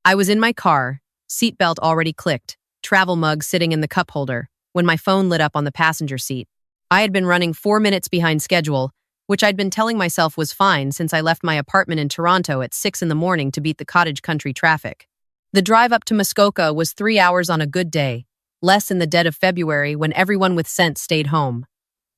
I was in my car, seatbelt already clicked, travel mug sitting in the cup holder, when my phone lit up on the passenger seat. I had been running 4 minutes behind schedule, which I'd been telling myself was fine since I left my apartment in Toronto at 6 in the morning to beat the cottage country traffic. The drive up to Muskoka was 3 hours on a good day, less in the dead of February when everyone with sense stayed home.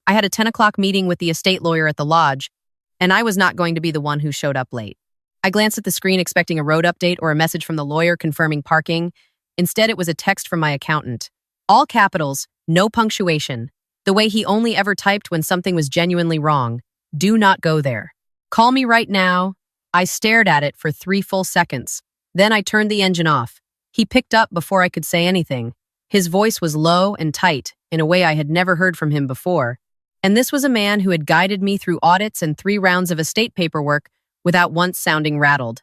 I had a 10 o'clock meeting with the estate lawyer at the lodge, and I was not going to be the one who showed up late. I glanced at the screen expecting a road update or a message from the lawyer confirming parking. Instead, it was a text from my accountant. All capitals, no punctuation. The way he only ever typed when something was genuinely wrong. Do not go there. Call me right now. I stared at it for 3 full seconds. Then I turned the engine off. He picked up before I could say anything. His voice was low and tight, in a way I had never heard from him before. And this was a man who had guided me through audits and 3 rounds of estate paperwork without once sounding rattled.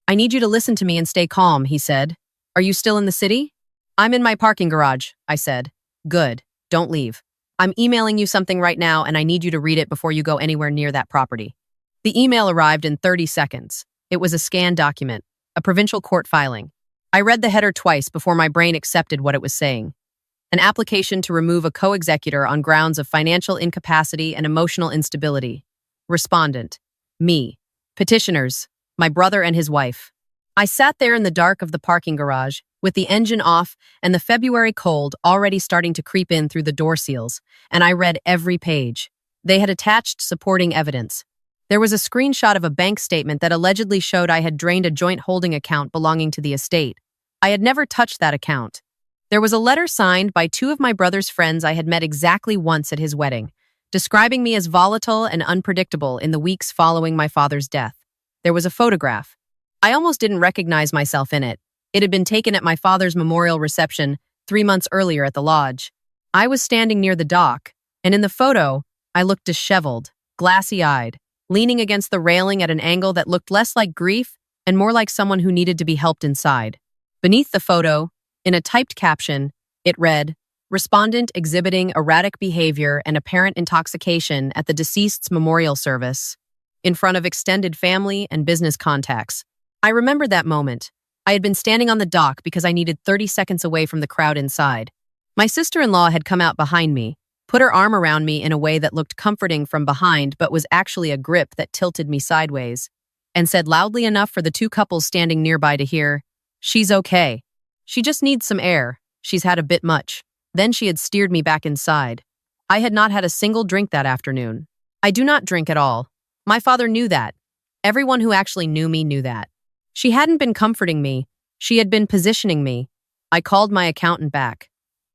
I need you to listen to me and stay calm, he said. Are you still in the city? I'm in my parking garage, I said. Good. Don't leave. I'm emailing you something right now and I need you to read it before you go anywhere near that property. The email arrived in 30 seconds. It was a scanned document, a provincial court filing. I read the header twice before my brain accepted what it was saying. An application to remove a co-executor on grounds of financial incapacity and emotional instability. Respondent. Me. Petitioners. My brother and his wife. I sat there in the dark of the parking garage, with the engine off and the February cold already starting to creep in through the door seals, and I read every page. They had attached supporting evidence. There was a screenshot of a bank statement that allegedly showed I had drained a joint holding account belonging to the estate. I had never touched that account. There was a letter signed by 2 of my brother's friends I had met exactly once at his wedding, describing me as volatile and unpredictable in the weeks following my father's death. There was a photograph. I almost didn't recognize myself in it. It had been taken at my father's memorial reception 3 months earlier at the lodge. I was standing near the dock, and in the photo, I looked disheveled, glassy-eyed, leaning against the railing at an angle that looked less like grief and more like someone who needed to be helped inside. Beneath the photo, in a typed caption, it read, Respondent exhibiting erratic behavior and apparent intoxication at the deceased's memorial service, in front of extended family and business contacts. I remember that moment. I had been standing on the dock because I needed 30 seconds away from the crowd inside. My sister-in-law had come out behind me, put her arm around me in a way that looked comforting from behind but was actually a grip that tilted me sideways, and said loudly enough for the 2 couples standing nearby to hear, She's okay. She just needs some air. She's had a bit much. Then she had steered me back inside. I had not had a single drink that afternoon. I do not drink at all. My father knew that. Everyone who actually knew me knew that. She hadn't been comforting me. She had been positioning me. I called my accountant back.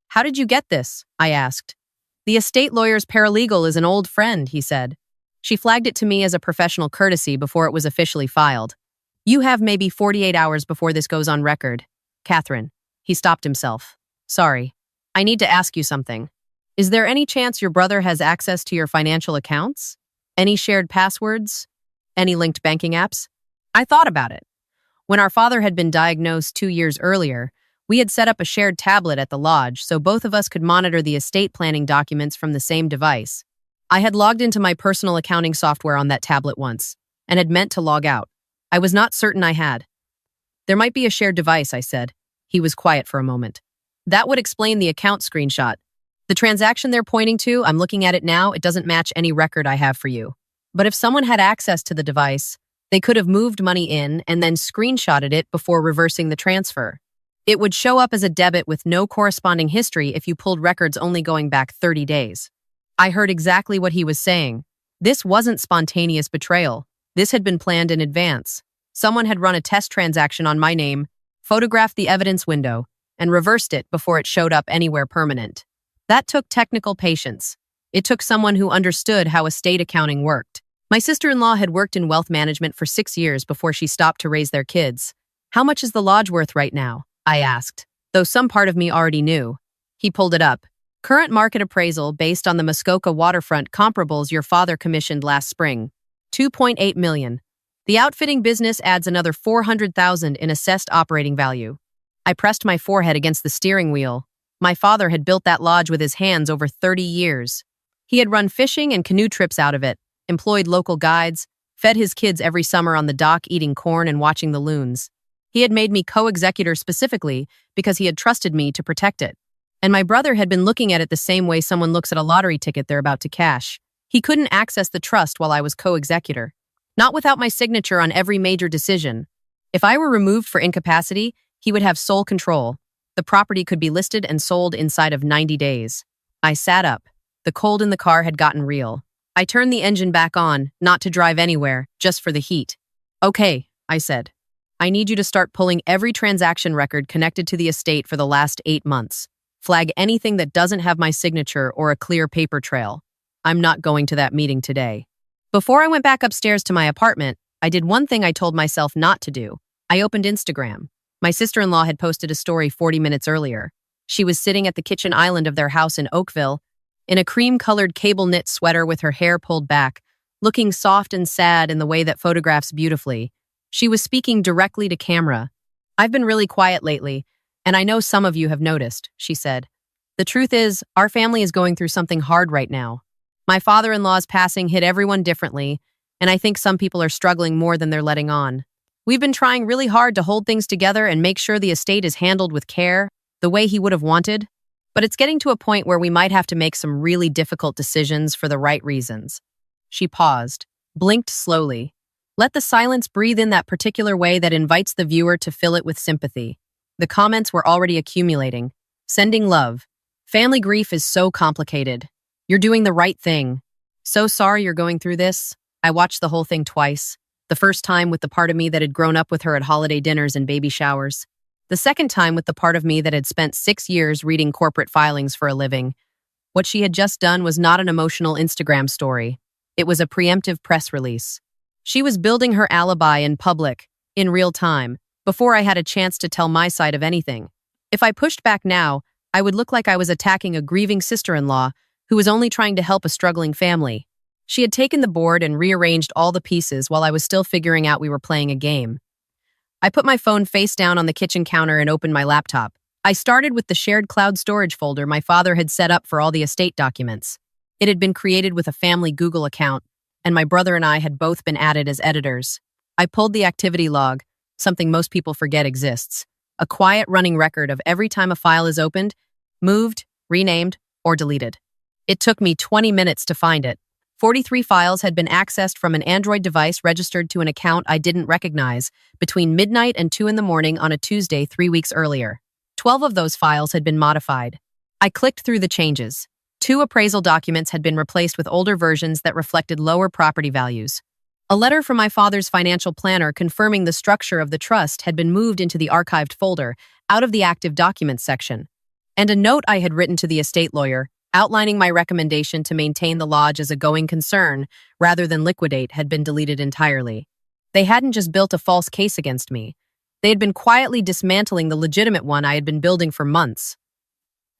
How did you get this? I asked. The estate lawyer's paralegal is an old friend, he said. She flagged it to me as a professional courtesy before it was officially filed. You have maybe 48 hours before this goes on record. Catherine. He stopped himself. Sorry. I need to ask you something. Is there any chance your brother has access to your financial accounts? Any shared passwords? Any linked banking apps? I thought about it. When our father had been diagnosed 2 years earlier, we had set up a shared tablet at the lodge so both of us could monitor the estate planning documents from the same device. I had logged into my personal accounting software on that tablet once, and had meant to log out. I was not certain I had. There might be a shared device, I said. He was quiet for a moment. That would explain the account screenshot. The transaction they're pointing to, I'm looking at it now, it doesn't match any record I have for you. But if someone had access to the device, they could have moved money in and then screenshotted it before reversing the transfer. It would show up as a debit with no corresponding history if you pulled records only going back 30 days. I heard exactly what he was saying. This wasn't spontaneous betrayal. This had been planned in advance. Someone had run a test transaction on my name, photographed the evidence window, and reversed it before it showed up anywhere permanent. That took technical patience. It took someone who understood how estate accounting worked. My sister-in-law had worked in wealth management for 6 years before she stopped to raise their kids. How much is the lodge worth right now? I asked, though some part of me already knew. He pulled it up. Current market appraisal based on the Muskoka waterfront comparables your father commissioned last spring. $2.8 million. The outfitting business adds another $400,000 in assessed operating value. I pressed my forehead against the steering wheel. My father had built that lodge with his hands over 30 years. He had run fishing and canoe trips out of it, employed local guides, fed his kids every summer on the dock eating corn and watching the loons. He had made me co-executor specifically because he had trusted me to protect it. And my brother had been looking at it the same way someone looks at a lottery ticket they're about to cash. He couldn't access the trust while I was co-executor. Not without my signature on every major decision. If I were removed for incapacity, he would have sole control. The property could be listed and sold inside of 90 days. I sat up. The cold in the car had gotten real. I turned the engine back on, not to drive anywhere, just for the heat. Okay, I said. I need you to start pulling every transaction record connected to the estate for the last 8 months. Flag anything that doesn't have my signature or a clear paper trail. I'm not going to that meeting today. Before I went back upstairs to my apartment, I did one thing I told myself not to do. I opened Instagram. My sister-in-law had posted a story 40 minutes earlier. She was sitting at the kitchen island of their house in Oakville, in a cream-colored cable knit sweater with her hair pulled back, looking soft and sad in the way that photographs beautifully. She was speaking directly to camera. I've been really quiet lately, and I know some of you have noticed, she said. The truth is, our family is going through something hard right now. My father-in-law's passing hit everyone differently, and I think some people are struggling more than they're letting on. We've been trying really hard to hold things together and make sure the estate is handled with care, the way he would have wanted, but it's getting to a point where we might have to make some really difficult decisions for the right reasons. She paused, blinked slowly. Let the silence breathe in that particular way that invites the viewer to fill it with sympathy. The comments were already accumulating. Sending love. Family grief is so complicated. You're doing the right thing. So sorry you're going through this. I watched the whole thing twice. The first time with the part of me that had grown up with her at holiday dinners and baby showers. The second time with the part of me that had spent 6 years reading corporate filings for a living. What she had just done was not an emotional Instagram story. It was a preemptive press release. She was building her alibi in public, in real time, before I had a chance to tell my side of anything. If I pushed back now, I would look like I was attacking a grieving sister-in-law who was only trying to help a struggling family. She had taken the board and rearranged all the pieces while I was still figuring out we were playing a game. I put my phone face down on the kitchen counter and opened my laptop. I started with the shared cloud storage folder my father had set up for all the estate documents. It had been created with a family Google account, and my brother and I had both been added as editors. I pulled the activity log, something most people forget exists, a quiet running record of every time a file is opened, moved, renamed, or deleted. It took me 20 minutes to find it. 43 files had been accessed from an Android device registered to an account I didn't recognize between midnight and 2 in the morning on a Tuesday 3 weeks earlier. 12 of those files had been modified. I clicked through the changes. 2 appraisal documents had been replaced with older versions that reflected lower property values. A letter from my father's financial planner confirming the structure of the trust had been moved into the archived folder, out of the active documents section. And a note I had written to the estate lawyer, outlining my recommendation to maintain the lodge as a going concern rather than liquidate, had been deleted entirely. They hadn't just built a false case against me. They had been quietly dismantling the legitimate one I had been building for months.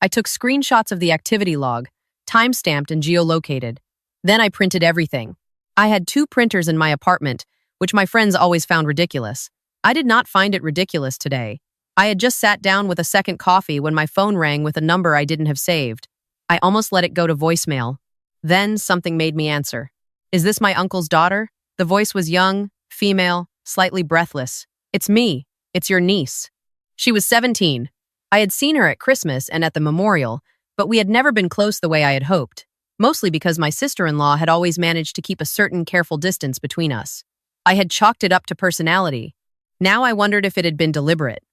I took screenshots of the activity log, time-stamped and geolocated. Then I printed everything. I had 2 printers in my apartment, which my friends always found ridiculous. I did not find it ridiculous today. I had just sat down with a second coffee when my phone rang with a number I didn't have saved. I almost let it go to voicemail. Then something made me answer. Is this my uncle's daughter? The voice was young, female, slightly breathless. It's me. It's your niece. She was 17. I had seen her at Christmas and at the memorial, but we had never been close the way I had hoped, mostly because my sister-in-law had always managed to keep a certain careful distance between us. I had chalked it up to personality. Now I wondered if it had been deliberate.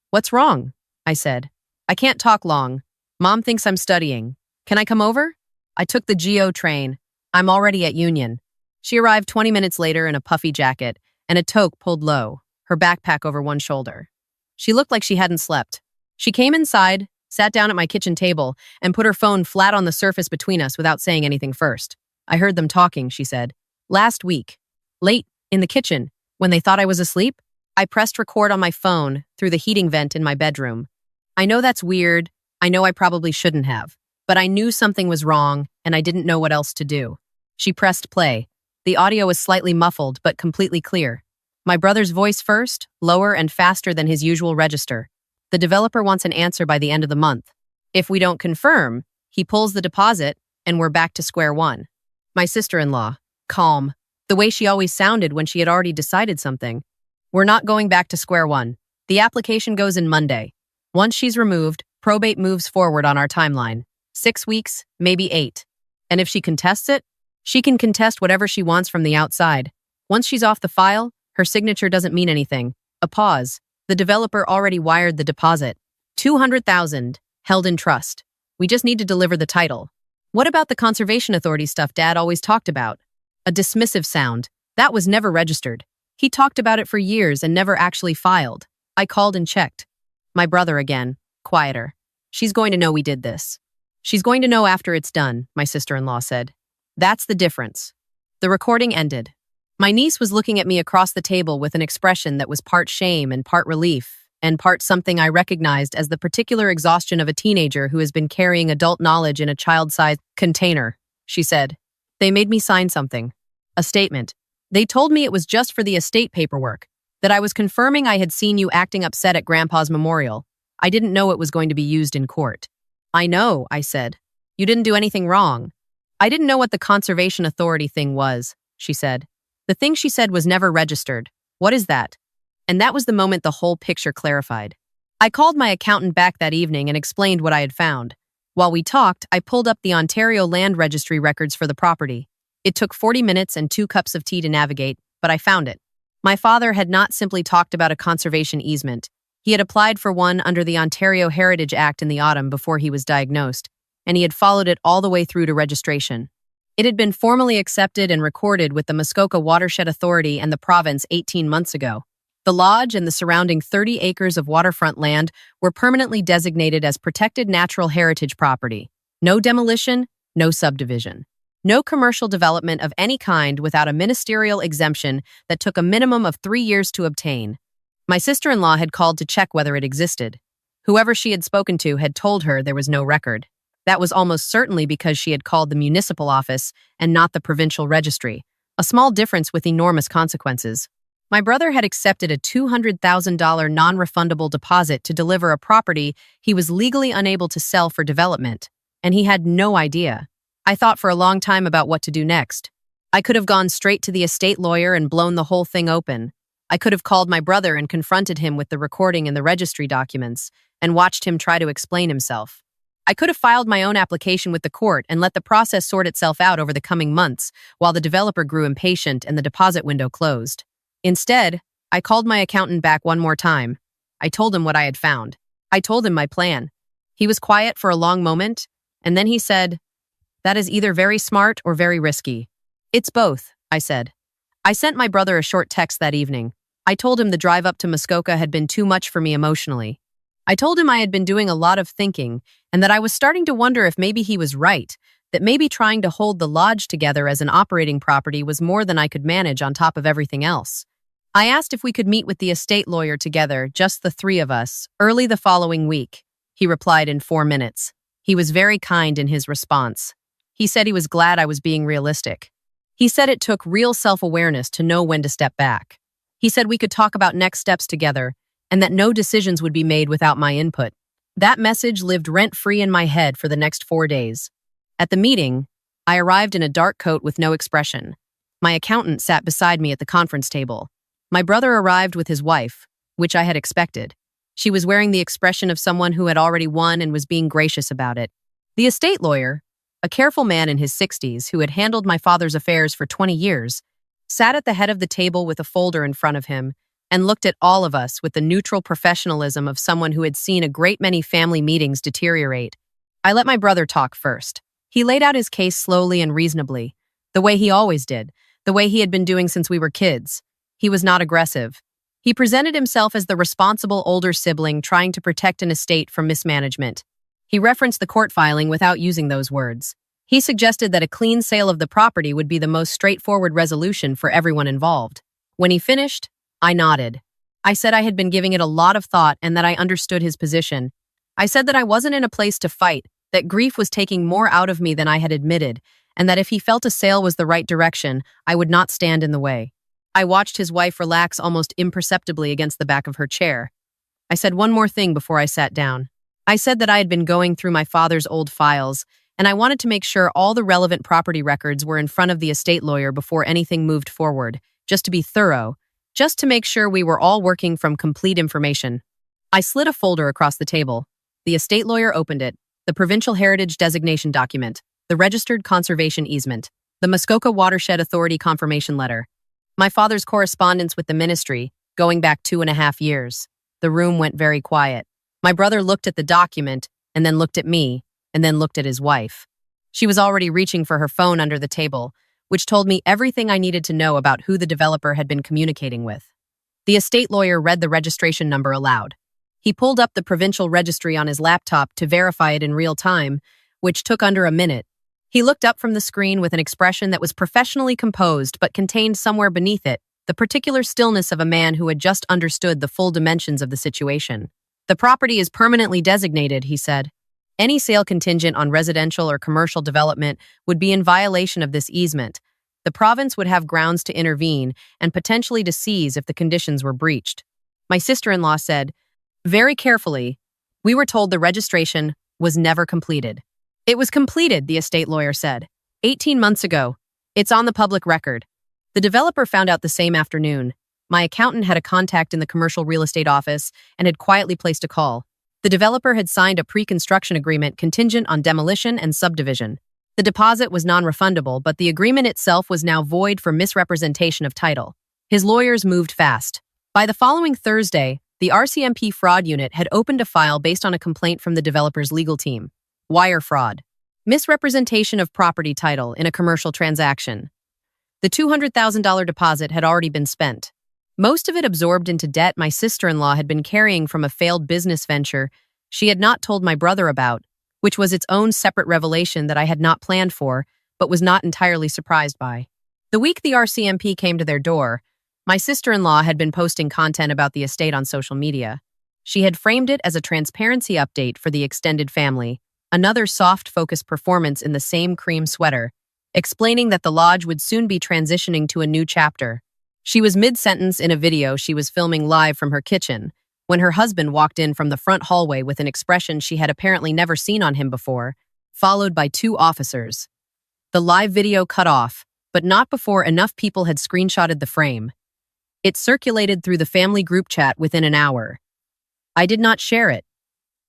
What's wrong? I said. I can't talk long. Mom thinks I'm studying. Can I come over? I took the GO train. I'm already at Union. She arrived 20 minutes later in a puffy jacket and a toque pulled low, her backpack over one shoulder. She looked like she hadn't slept. She came inside, sat down at my kitchen table, and put her phone flat on the surface between us without saying anything first. I heard them talking, she said. Last week. Late, in the kitchen, when they thought I was asleep. I pressed record on my phone through the heating vent in my bedroom. I know that's weird. I know I probably shouldn't have. But I knew something was wrong, and I didn't know what else to do. She pressed play. The audio was slightly muffled, but completely clear. My brother's voice first, lower and faster than his usual register. The developer wants an answer by the end of the month. If we don't confirm, he pulls the deposit, and we're back to square one. My sister-in-law, calm, the way she always sounded when she had already decided something. We're not going back to square one. The application goes in Monday. Once she's removed, probate moves forward on our timeline. 6 weeks, maybe 8. And if she contests it, she can contest whatever she wants from the outside. Once she's off the file, her signature doesn't mean anything. A pause. The developer already wired the deposit. $200,000, held in trust. We just need to deliver the title. What about the Conservation Authority stuff Dad always talked about? A dismissive sound. That was never registered. He talked about it for years and never actually filed. I called and checked. My brother again, quieter. She's going to know we did this. She's going to know after it's done, my sister-in-law said. That's the difference. The recording ended. My niece was looking at me across the table with an expression that was part shame and part relief, and part something I recognized as the particular exhaustion of a teenager who has been carrying adult knowledge in a child-sized container, she said. They made me sign something. A statement. They told me it was just for the estate paperwork, that I was confirming I had seen you acting upset at Grandpa's memorial. I didn't know it was going to be used in court. I know, I said. You didn't do anything wrong. I didn't know what the Conservation Authority thing was, she said. The thing she said was never registered. What is that? And that was the moment the whole picture clarified. I called my accountant back that evening and explained what I had found. While we talked, I pulled up the Ontario Land Registry records for the property. It took 40 minutes and 2 cups of tea to navigate, but I found it. My father had not simply talked about a conservation easement. He had applied for one under the Ontario Heritage Act in the autumn before he was diagnosed, and he had followed it all the way through to registration. It had been formally accepted and recorded with the Muskoka Watershed Authority and the province 18 months ago. The lodge and the surrounding 30 acres of waterfront land were permanently designated as protected natural heritage property. No demolition, no subdivision. No commercial development of any kind without a ministerial exemption that took a minimum of 3 years to obtain. My sister-in-law had called to check whether it existed. Whoever she had spoken to had told her there was no record. That was almost certainly because she had called the municipal office and not the provincial registry, a small difference with enormous consequences. My brother had accepted a $200,000 non-refundable deposit to deliver a property he was legally unable to sell for development, and he had no idea. I thought for a long time about what to do next. I could have gone straight to the estate lawyer and blown the whole thing open. I could have called my brother and confronted him with the recording and the registry documents, and watched him try to explain himself. I could have filed my own application with the court and let the process sort itself out over the coming months, while the developer grew impatient and the deposit window closed. Instead, I called my accountant back one more time. I told him what I had found. I told him my plan. He was quiet for a long moment, and then he said, "That is either very smart or very risky." "It's both," I said. I sent my brother a short text that evening. I told him the drive up to Muskoka had been too much for me emotionally. I told him I had been doing a lot of thinking, and that I was starting to wonder if maybe he was right, that maybe trying to hold the lodge together as an operating property was more than I could manage on top of everything else. I asked if we could meet with the estate lawyer together, just the 3 of us, early the following week. He replied in 4 minutes. He was very kind in his response. He said he was glad I was being realistic. He said it took real self-awareness to know when to step back. He said we could talk about next steps together, and that no decisions would be made without my input. That message lived rent-free in my head for the next 4 days. At the meeting, I arrived in a dark coat with no expression. My accountant sat beside me at the conference table. My brother arrived with his wife, which I had expected. She was wearing the expression of someone who had already won and was being gracious about it. The estate lawyer, a careful man in his 60s who had handled my father's affairs for 20 years, sat at the head of the table with a folder in front of him and looked at all of us with the neutral professionalism of someone who had seen a great many family meetings deteriorate. I let my brother talk first. He laid out his case slowly and reasonably, the way he always did, the way he had been doing since we were kids. He was not aggressive. He presented himself as the responsible older sibling trying to protect an estate from mismanagement. He referenced the court filing without using those words. He suggested that a clean sale of the property would be the most straightforward resolution for everyone involved. When he finished, I nodded. I said I had been giving it a lot of thought and that I understood his position. I said that I wasn't in a place to fight, that grief was taking more out of me than I had admitted, and that if he felt a sale was the right direction, I would not stand in the way. I watched his wife relax almost imperceptibly against the back of her chair. I said one more thing before I sat down. I said that I had been going through my father's old files, and I wanted to make sure all the relevant property records were in front of the estate lawyer before anything moved forward, just to be thorough, just to make sure we were all working from complete information. I slid a folder across the table. The estate lawyer opened it. The Provincial Heritage Designation Document, the Registered Conservation Easement, the Muskoka Watershed Authority Confirmation Letter. My father's correspondence with the ministry, going back 2.5 years. The room went very quiet. My brother looked at the document, and then looked at me, and then looked at his wife. She was already reaching for her phone under the table, which told me everything I needed to know about who the developer had been communicating with. The estate lawyer read the registration number aloud. He pulled up the provincial registry on his laptop to verify it in real time, which took under a minute. He looked up from the screen with an expression that was professionally composed but contained somewhere beneath it the particular stillness of a man who had just understood the full dimensions of the situation. "The property is permanently designated," he said. "Any sale contingent on residential or commercial development would be in violation of this easement. The province would have grounds to intervene and potentially to seize if the conditions were breached." My sister-in-law said, "Very carefully, we were told the registration was never completed." "It was completed," the estate lawyer said, 18 months ago. "It's on the public record." The developer found out the same afternoon. My accountant had a contact in the commercial real estate office and had quietly placed a call. The developer had signed a pre-construction agreement contingent on demolition and subdivision. The deposit was non-refundable, but the agreement itself was now void for misrepresentation of title. His lawyers moved fast. By the following Thursday, the RCMP fraud unit had opened a file based on a complaint from the developer's legal team. Wire fraud. Misrepresentation of property title in a commercial transaction. The $200,000 deposit had already been spent. Most of it absorbed into debt my sister-in-law had been carrying from a failed business venture she had not told my brother about, which was its own separate revelation that I had not planned for, but was not entirely surprised by. The week the RCMP came to their door, my sister-in-law had been posting content about the estate on social media. She had framed it as a transparency update for the extended family, another soft-focused performance in the same cream sweater, explaining that the lodge would soon be transitioning to a new chapter. She was mid-sentence in a video she was filming live from her kitchen, when her husband walked in from the front hallway with an expression she had apparently never seen on him before, followed by 2 officers. The live video cut off, but not before enough people had screenshotted the frame. It circulated through the family group chat within an hour. I did not share it.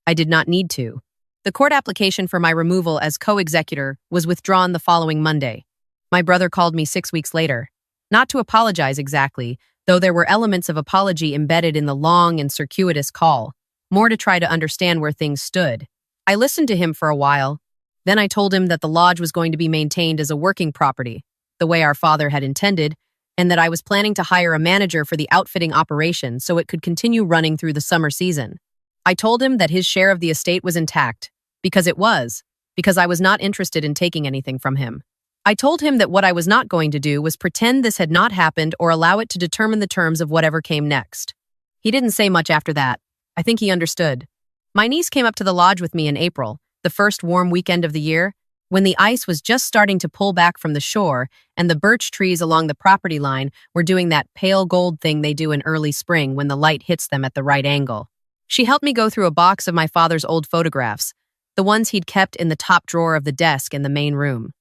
I did not need to. The court application for my removal as co-executor was withdrawn the following Monday. My brother called me 6 weeks later. Not to apologize exactly, though there were elements of apology embedded in the long and circuitous call, more to try to understand where things stood. I listened to him for a while. Then I told him that the lodge was going to be maintained as a working property, the way our father had intended, and that I was planning to hire a manager for the outfitting operation so it could continue running through the summer season. I told him that his share of the estate was intact, because I was not interested in taking anything from him. I told him that what I was not going to do was pretend this had not happened or allow it to determine the terms of whatever came next. He didn't say much after that. I think he understood. My niece came up to the lodge with me in April, the first warm weekend of the year, when the ice was just starting to pull back from the shore and the birch trees along the property line were doing that pale gold thing they do in early spring when the light hits them at the right angle. She helped me go through a box of my father's old photographs, the ones he'd kept in the top drawer of the desk in the main room.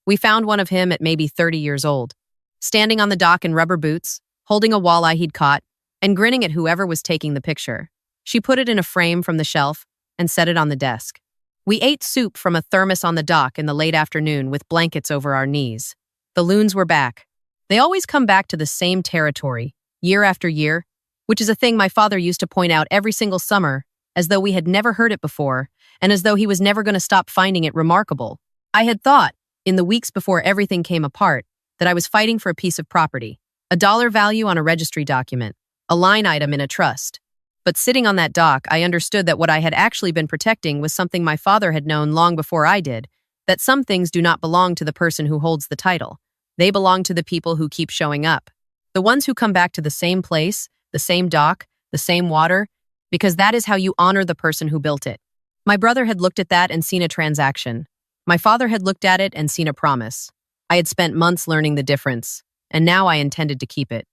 We found one of him at maybe 30 years old, standing on the dock in rubber boots, holding a walleye he'd caught, and grinning at whoever was taking the picture. She put it in a frame from the shelf and set it on the desk. We ate soup from a thermos on the dock in the late afternoon with blankets over our knees. The loons were back. They always come back to the same territory, year after year, which is a thing my father used to point out every single summer, as though we had never heard it before, and as though he was never going to stop finding it remarkable. I had thought, in the weeks before everything came apart, that I was fighting for a piece of property, a dollar value on a registry document, a line item in a trust. But sitting on that dock, I understood that what I had actually been protecting was something my father had known long before I did, that some things do not belong to the person who holds the title. They belong to the people who keep showing up. The ones who come back to the same place, the same dock, the same water, because that is how you honor the person who built it. My brother had looked at that and seen a transaction. My father had looked at it and seen a promise. I had spent months learning the difference, and now I intended to keep it.